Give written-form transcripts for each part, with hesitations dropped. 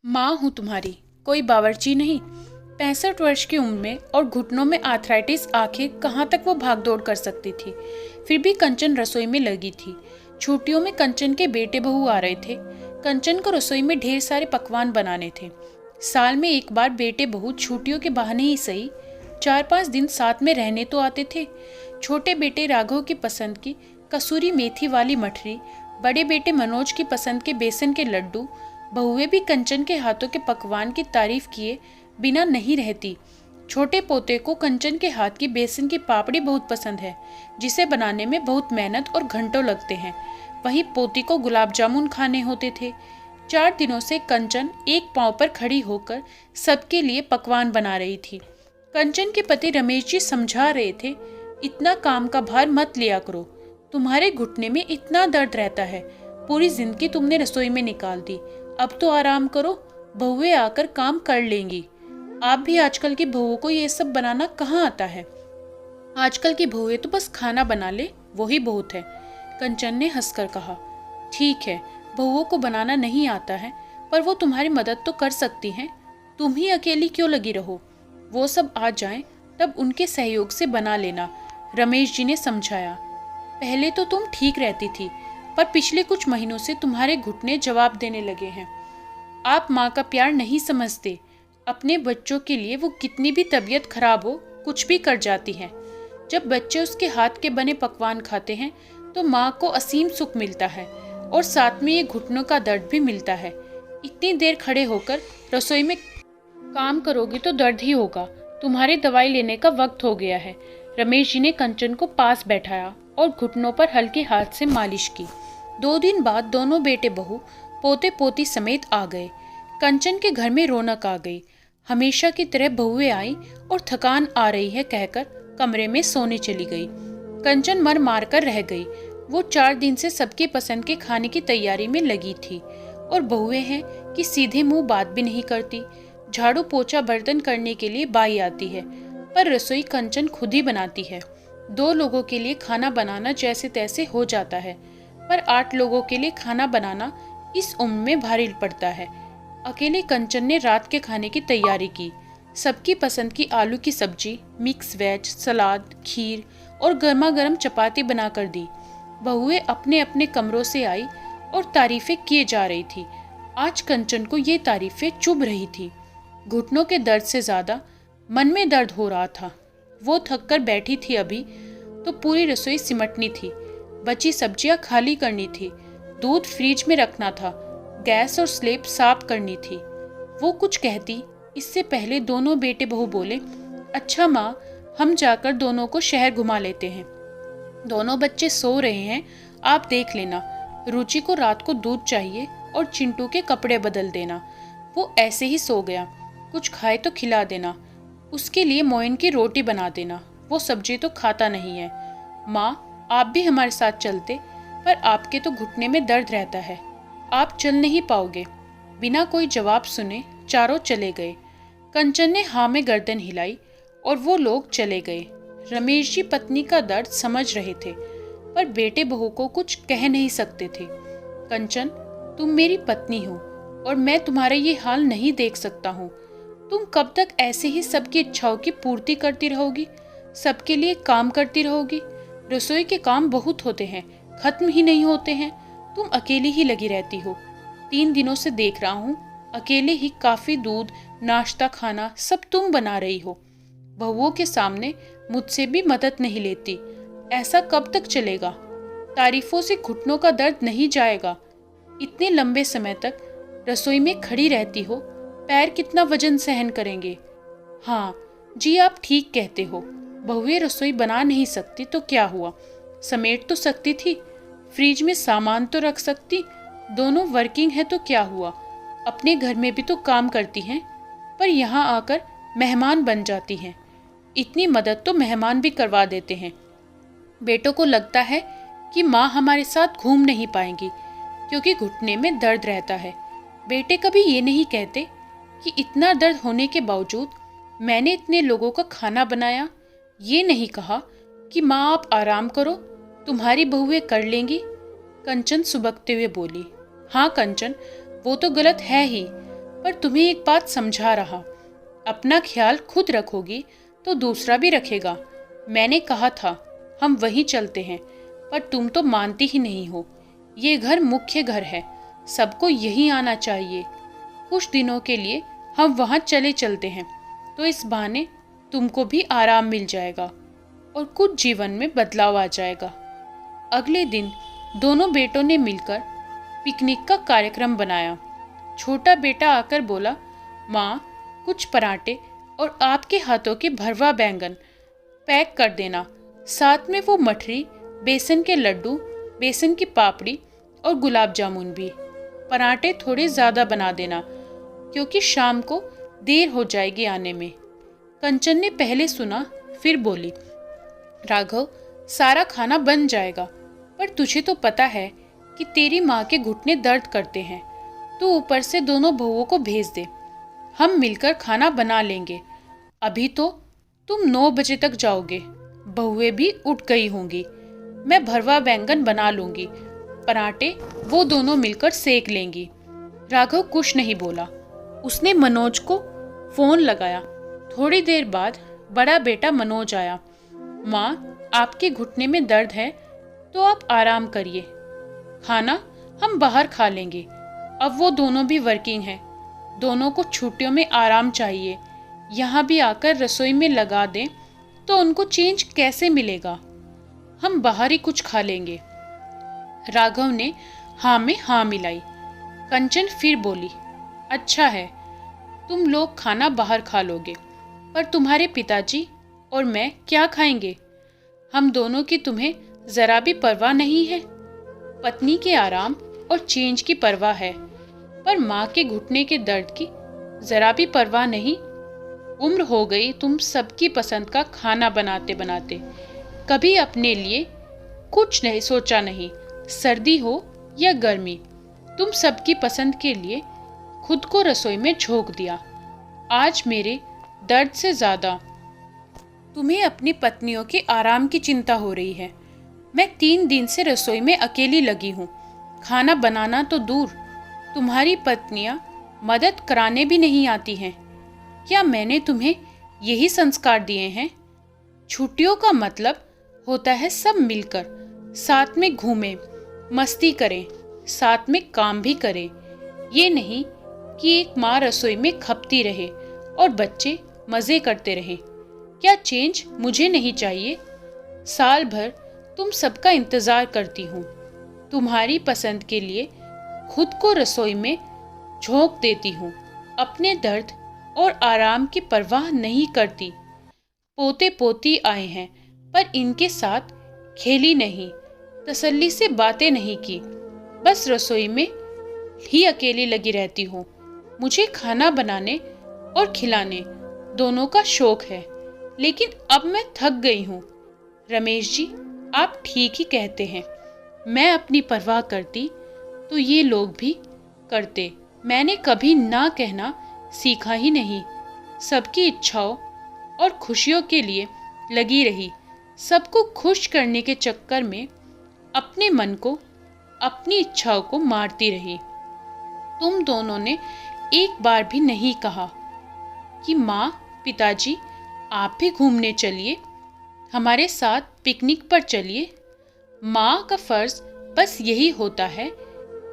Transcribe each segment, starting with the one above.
माँ हूँ तुम्हारी, कोई बावर्ची नहीं। 65 वर्ष की उम्र में और घुटनों में आर्थराइटिस, आखिर कहाँ तक वो भाग दौड़ कर सकती थी। फिर भी कंचन रसोई में लगी थी। छुट्टियों में कंचन के बेटे बहू आ रहे थे। कंचन को रसोई में ढेर सारे पकवान बनाने थे। साल में एक बार बेटे बहू छुट्टियों के बहाने ही सही 4-5 दिन साथ में रहने तो आते थे। छोटे बेटे राघव की पसंद की कसूरी मेथी वाली मठरी, बड़े बेटे मनोज की पसंद के बेसन के लड्डू। बहुएं भी कंचन के हाथों के पकवान की तारीफ किए बिना नहीं रहती। छोटे पोते को कंचन के हाथ की बेसन की पापड़ी बहुत पसंद है, जिसे बनाने में बहुत मेहनत और घंटों लगते हैं। वहीं पोती को गुलाब जामुन खाने होते थे। 4 दिनों से कंचन एक पांव पर खड़ी होकर सबके लिए पकवान बना रही थी। कंचन के पति रमेश जी समझा रहे थे, इतना काम का भार मत लिया करो, तुम्हारे घुटने में इतना दर्द रहता है, पूरी जिंदगी तुमने रसोई में निकाल दी, अब तो आराम करो, बहुएं आकर काम कर लेंगी। आप भी आजकल की बहुओं को ये सब बनाना कहाँ आता है। आजकल की बहुएं तो बस खाना बना ले, वही बहुत है। कंचन ने हंसकर कहा, ठीक है, बहुओं को बनाना नहीं आता है, पर वो तुम्हारी मदद तो कर सकती हैं। तुम ही अकेली क्यों लगी रहो, वो सब आ जाएं तब उनके सहयोग से बना लेना, रमेश जी ने समझाया। पहले तो तुम ठीक रहती थी, पर पिछले कुछ महीनों से तुम्हारे घुटने जवाब देने लगे हैं। आप माँ का प्यार नहीं समझते। अपने बच्चों के लिए वो कितनी भी तबीयत खराब हो, कुछ भी कर जाती है। जब बच्चे उसके हाथ के बने पकवान खाते हैं तो माँ को असीम सुख मिलता है, और साथ में ये घुटनों का दर्द भी मिलता है। इतनी देर खड़े होकर रसोई में काम करोगी तो दर्द ही होगा। तुम्हारी दवाई लेने का वक्त हो गया है। रमेश जी ने कंचन को पास बैठाया और घुटनों पर हल्के हाथ से मालिश की। 2 दिन बाद दोनों बेटे बहू पोते पोती समेत आ गए। कंचन के घर में रौनक आ गई। हमेशा की तरह बहुएं आई और थकान आ रही है कहकर कमरे में सोने चली गई। कंचन मर मार कर रह गई। वो 4 दिन से सबकी पसंद के खाने की तैयारी में लगी थी, और बहुएं हैं कि सीधे मुंह बात भी नहीं करती। झाड़ू पोछा बर्तन करने के लिए बाई आती है, पर रसोई कंचन खुद ही बनाती है। 2 लोगों के लिए खाना बनाना जैसे तैसे हो जाता है, पर 8 लोगों के लिए खाना बनाना इस उम्र में भारी पड़ता है। अकेले कंचन ने रात के खाने की तैयारी की। सबकी पसंद की आलू की सब्जी, मिक्स वेज, सलाद, खीर और गर्मा गर्म चपाती बनाकर दी। बहुएं अपने अपने कमरों से आई और तारीफें किए जा रही थी। आज कंचन को ये तारीफें चुभ रही थी। घुटनों के दर्द से ज्यादा मन में दर्द हो रहा था। वो थक कर बैठी थी अभी, तो पूरी रसोई सिमटनी थी, बची सब्जियां खाली करनी थी, दूध फ्रिज में रखना था, गैस और स्लेब साफ करनी थी। वो कुछ कहती इससे पहले दोनों बेटे बहू बोले, अच्छा माँ, हम जाकर दोनों को शहर घुमा लेते हैं। दोनों बच्चे सो रहे हैं, आप देख लेना। रुचि को रात को दूध चाहिए और चिंटू के कपड़े बदल देना, वो ऐसे ही सो गया। कुछ खाए तो खिला देना। उसके लिए मोइन की रोटी बना देना, वो सब्जी तो खाता नहीं है। माँ, आप भी हमारे साथ चलते, पर आपके तो घुटने में दर्द रहता है, आप चल नहीं पाओगे। बिना कोई जवाब सुने चारों चले गए। कंचन ने हाँ में गर्दन हिलाई और वो लोग चले गए। रमेश जी पत्नी का दर्द समझ रहे थे, पर बेटे बहू को कुछ कह नहीं सकते थे। कंचन, तुम मेरी पत्नी हो और मैं तुम्हारा ये हाल नहीं देख सकता हूँ। तुम कब तक ऐसे ही सबकी इच्छाओं की पूर्ति करती रहोगी, सबके लिए काम करती रहोगी। रसोई के काम बहुत होते हैं, खत्म ही नहीं होते हैं। तुम अकेली ही लगी रहती हो। 3 दिनों से देख रहा हूँ, अकेले ही काफी दूध, नाश्ता, खाना सब तुम बना रही हो। बहुओं के सामने मुझसे भी मदद नहीं लेती। ऐसा कब तक चलेगा। तारीफों से घुटनों का दर्द नहीं जाएगा। इतने लंबे समय तक रसोई में खड़ी रहती हो, पैर कितना वजन सहन करेंगे। हाँ जी, आप ठीक कहते हो। बहुएं रसोई बना नहीं सकती तो क्या हुआ, समेट तो सकती थी, फ्रिज में सामान तो रख सकती। दोनों वर्किंग है तो क्या हुआ, अपने घर में भी तो काम करती हैं, पर यहाँ आकर मेहमान बन जाती हैं। इतनी मदद तो मेहमान भी करवा देते हैं। बेटों को लगता है कि माँ हमारे साथ घूम नहीं पाएंगी क्योंकि घुटने में दर्द रहता है। बेटे कभी ये नहीं कहते कि इतना दर्द होने के बावजूद मैंने इतने लोगों का खाना बनाया। ये नहीं कहा कि माँ आप आराम करो, तुम्हारी बहुएं कर लेंगी। कंचन सुबकते हुए बोली, हाँ कंचन, वो तो गलत है ही, पर तुम्हें एक बात समझा रहा, अपना ख्याल खुद रखोगी तो दूसरा भी रखेगा। मैंने कहा था हम वहीं चलते हैं, पर तुम तो मानती ही नहीं हो। ये घर मुख्य घर है, सबको यहीं आना चाहिए। कुछ दिनों के लिए हम वहाँ चले चलते हैं, तो इस बहाने तुमको भी आराम मिल जाएगा और कुछ जीवन में बदलाव आ जाएगा। अगले दिन दोनों बेटों ने मिलकर पिकनिक का कार्यक्रम बनाया। छोटा बेटा आकर बोला, माँ कुछ पराठे और आपके हाथों के भरवा बैंगन पैक कर देना, साथ में वो मठरी, बेसन के लड्डू, बेसन की पापड़ी और गुलाब जामुन भी। पराठे थोड़े ज़्यादा बना देना क्योंकि शाम को देर हो जाएगी आने में। कंचन ने पहले सुना, फिर बोली, राघव सारा खाना बन जाएगा, पर तुझे तो पता है कि तेरी माँ के घुटने दर्द करते हैं। तू ऊपर से दोनों बहुओं को भेज दे, हम मिलकर खाना बना लेंगे। अभी तो तुम 9 बजे तक जाओगे, बहुएं भी उठ गई होंगी। मैं भरवा बैंगन बना लूंगी, पराठे वो दोनों मिलकर सेक लेंगी। राघव कुछ नहीं बोला। उसने मनोज को फोन लगाया। थोड़ी देर बाद बड़ा बेटा मनोज आया। माँ आपके घुटने में दर्द है तो आप आराम करिए, खाना हम बाहर खा लेंगे। अब वो दोनों भी वर्किंग हैं, दोनों को छुट्टियों में आराम चाहिए। यहाँ भी आकर रसोई में लगा दें तो उनको चेंज कैसे मिलेगा? हम बाहर ही कुछ खा लेंगे। राघव ने हाँ में हाँ मिलाई। कंचन फिर बोली, अच्छा है, तुम लोग खाना बाहर खा लोगे, पर तुम्हारे पिताजी और मैं क्या खाएंगे? हम दोनों की तुम्हें जरा भी परवाह नहीं है। पत्नी के आराम और चेंज की परवाह है, पर माँ के घुटने के दर्द की जरा भी परवाह नहीं। उम्र हो गई तुम सबकी पसंद का खाना बनाते बनाते, कभी अपने लिए कुछ नहीं सोचा नहीं। सर्दी हो या गर्मी, तुम सबकी पसंद के लिए खुद को रसोई में झोंक दिया। आज मेरे दर्द से ज्यादा तुम्हें अपनी पत्नियों के आराम की चिंता हो रही है। मैं 3 दिन से रसोई में अकेली लगी हूँ। खाना बनाना तो दूर, तुम्हारी पत्नियाँ मदद कराने भी नहीं आती हैं। क्या मैंने तुम्हें यही संस्कार दिए हैं? छुट्टियों का मतलब होता है सब मिलकर साथ में घूमें, मस्ती करें, साथ में काम भी करें। ये नहीं कि एक माँ रसोई में खपती रहे और बच्चे मज़े करते रहें। क्या चेंज मुझे नहीं चाहिए? साल भर तुम सबका इंतज़ार करती हूँ, तुम्हारी पसंद के लिए खुद को रसोई में झोंक देती हूँ, अपने दर्द और आराम की परवाह नहीं करती। पोते पोती आए हैं पर इनके साथ खेली नहीं, तसल्ली से बातें नहीं की, बस रसोई में ही अकेली लगी रहती हूँ। मुझे खाना बनाने और खिलाने दोनों का शौक है, लेकिन अब मैं थक गई हूँ। रमेश जी, आप ठीक ही कहते हैं। मैं अपनी परवाह करती तो ये लोग भी करते। मैंने कभी ना कहना सीखा ही नहीं। सबकी इच्छाओं और खुशियों के लिए लगी रही। सबको खुश करने के चक्कर में अपने मन को, अपनी इच्छाओं को मारती रही। तुम दोनों ने एक बार भी नहीं कहा कि माँ, पिताजी आप भी घूमने चलिए, हमारे साथ पिकनिक पर चलिए। माँ का फर्ज बस यही होता है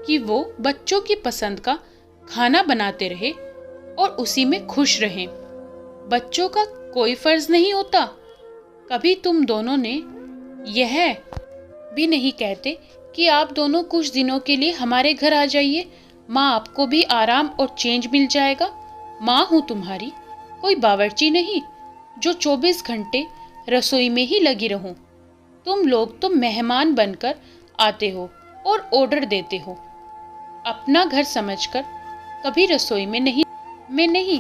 कि वो बच्चों की पसंद का खाना बनाते रहे और उसी में खुश रहें। बच्चों का कोई फर्ज नहीं होता। कभी तुम दोनों ने यह भी नहीं कहते कि आप दोनों कुछ दिनों के लिए हमारे घर आ जाइए, माँ आपको भी आराम और चेंज मिल जाएगा। माँ हूँ तुम्हारी, कोई बावर्ची नहीं जो 24 घंटे रसोई में ही लगी रहूं। तुम लोग तो मेहमान बनकर आते हो और ऑर्डर देते हो। अपना घर समझकर कभी रसोई में नहीं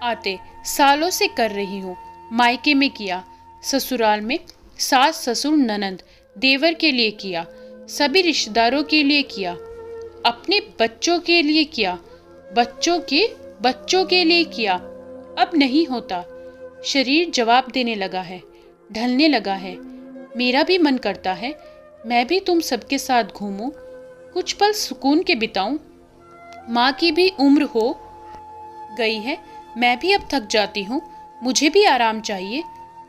आते। सालों से कर रही हूँ। मायके में किया, ससुराल में सास ससुर ननंद देवर के लिए किया, सभी रिश्तेदारों के लिए किया, अपने बच्चों के लिए किया, बच्चों के बच्चों के लिए किया। अब नहीं होता। शरीर जवाब देने लगा है, ढलने लगा है। मेरा भी मन करता है मैं भी तुम सबके साथ घूमूं, कुछ पल सुकून के बिताऊं। माँ की भी उम्र हो गई है, मैं भी अब थक जाती हूँ, मुझे भी आराम चाहिए।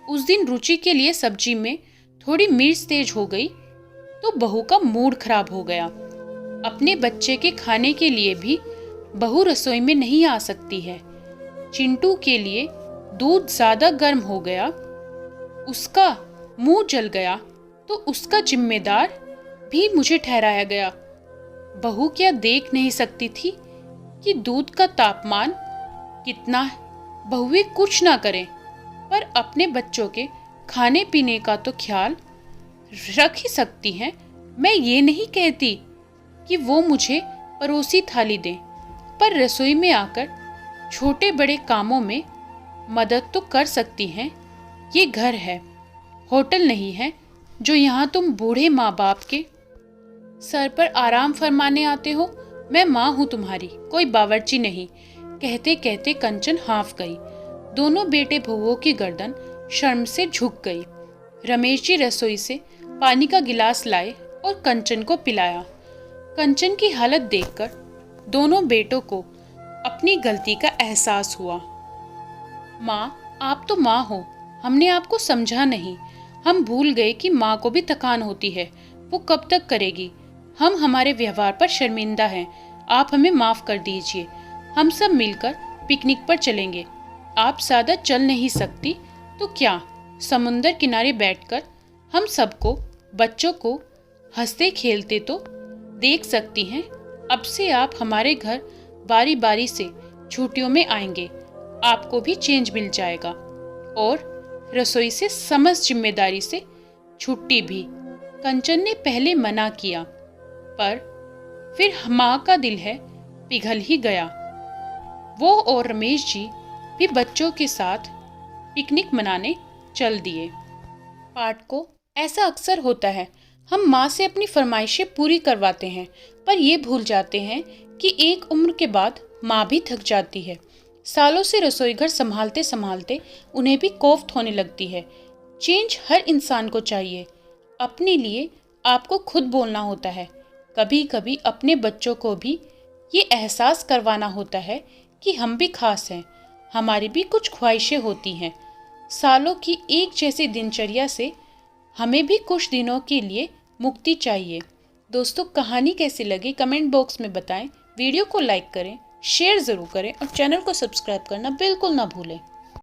उस दिन रुचि के लिए सब्जी में थोड़ी मिर्च तेज हो गई तो बहू का मूड खराब हो गया। अपने बच्चे के खाने के लिए भी बहू रसोई में नहीं आ सकती है। चिंटू के लिए दूध ज्यादा गर्म हो गया, उसका मुंह जल गया तो उसका जिम्मेदार भी मुझे ठहराया गया। बहू क्या देख नहीं सकती थी कि दूध का तापमान कितना है? बहुएं कुछ ना करें पर अपने बच्चों के खाने पीने का तो ख्याल रख ही सकती हैं। मैं ये नहीं कहती कि वो मुझे परोसी थाली दें, पर रसोई में आकर छोटे बड़े कामों में मदद तो कर सकती हैं। ये घर है, होटल नहीं है जो यहाँ तुम बूढ़े माँ बाप के सर पर आराम फरमाने आते हो। मैं माँ हूँ तुम्हारी, कोई बावर्ची नहीं। कहते कहते कंचन हाँफ गई। दोनों बेटे बहुओं की गर्दन शर्म से झुक गई। रमेश जी रसोई से पानी का गिलास लाए और कंचन को पिलाया। कंचन की हालत देखकर दोनों बेटों को अपनी गलती का एहसास हुआ। माँ, आप तो माँ हो, हमने आपको समझा नहीं। हम भूल गए कि माँ को भी थकान होती है, वो कब तक करेगी। हम हमारे व्यवहार पर शर्मिंदा हैं, आप हमें माफ कर दीजिए। हम सब मिलकर पिकनिक पर चलेंगे। आप ज्यादा चल नहीं सकती तो क्या, समुंदर किनारे बैठकर हम सबको बच्चों को हंसते खेलते तो देख सकती हैं। अब से आप हमारे घर बारी बारी से छुट्टियों में आएंगे, आपको भी चेंज मिल जाएगा और रसोई से समझ जिम्मेदारी से छुट्टी भी। कंचन ने पहले मना किया पर फिर माँ का दिल है पिघल ही गया। वो और रमेश जी भी बच्चों के साथ पिकनिक मनाने चल दिए। पाठकों, ऐसा अक्सर होता है, हम माँ से अपनी फरमाइशें पूरी करवाते हैं पर ये भूल जाते हैं कि एक उम्र के बाद माँ भी थक जाती है। सालों से रसोई घर संभालते संभालते उन्हें भी कोफ्त होने लगती है। चेंज हर इंसान को चाहिए। अपने लिए आपको खुद बोलना होता है। कभी कभी अपने बच्चों को भी ये एहसास करवाना होता है कि हम भी खास हैं, हमारी भी कुछ ख्वाहिशें होती हैं। सालों की एक जैसी दिनचर्या से हमें भी कुछ दिनों के लिए मुक्ति चाहिए। दोस्तों, कहानी कैसी लगी कमेंट बॉक्स में बताएं। वीडियो को लाइक करें, शेयर ज़रूर करें और चैनल को सब्सक्राइब करना बिल्कुल ना भूलें।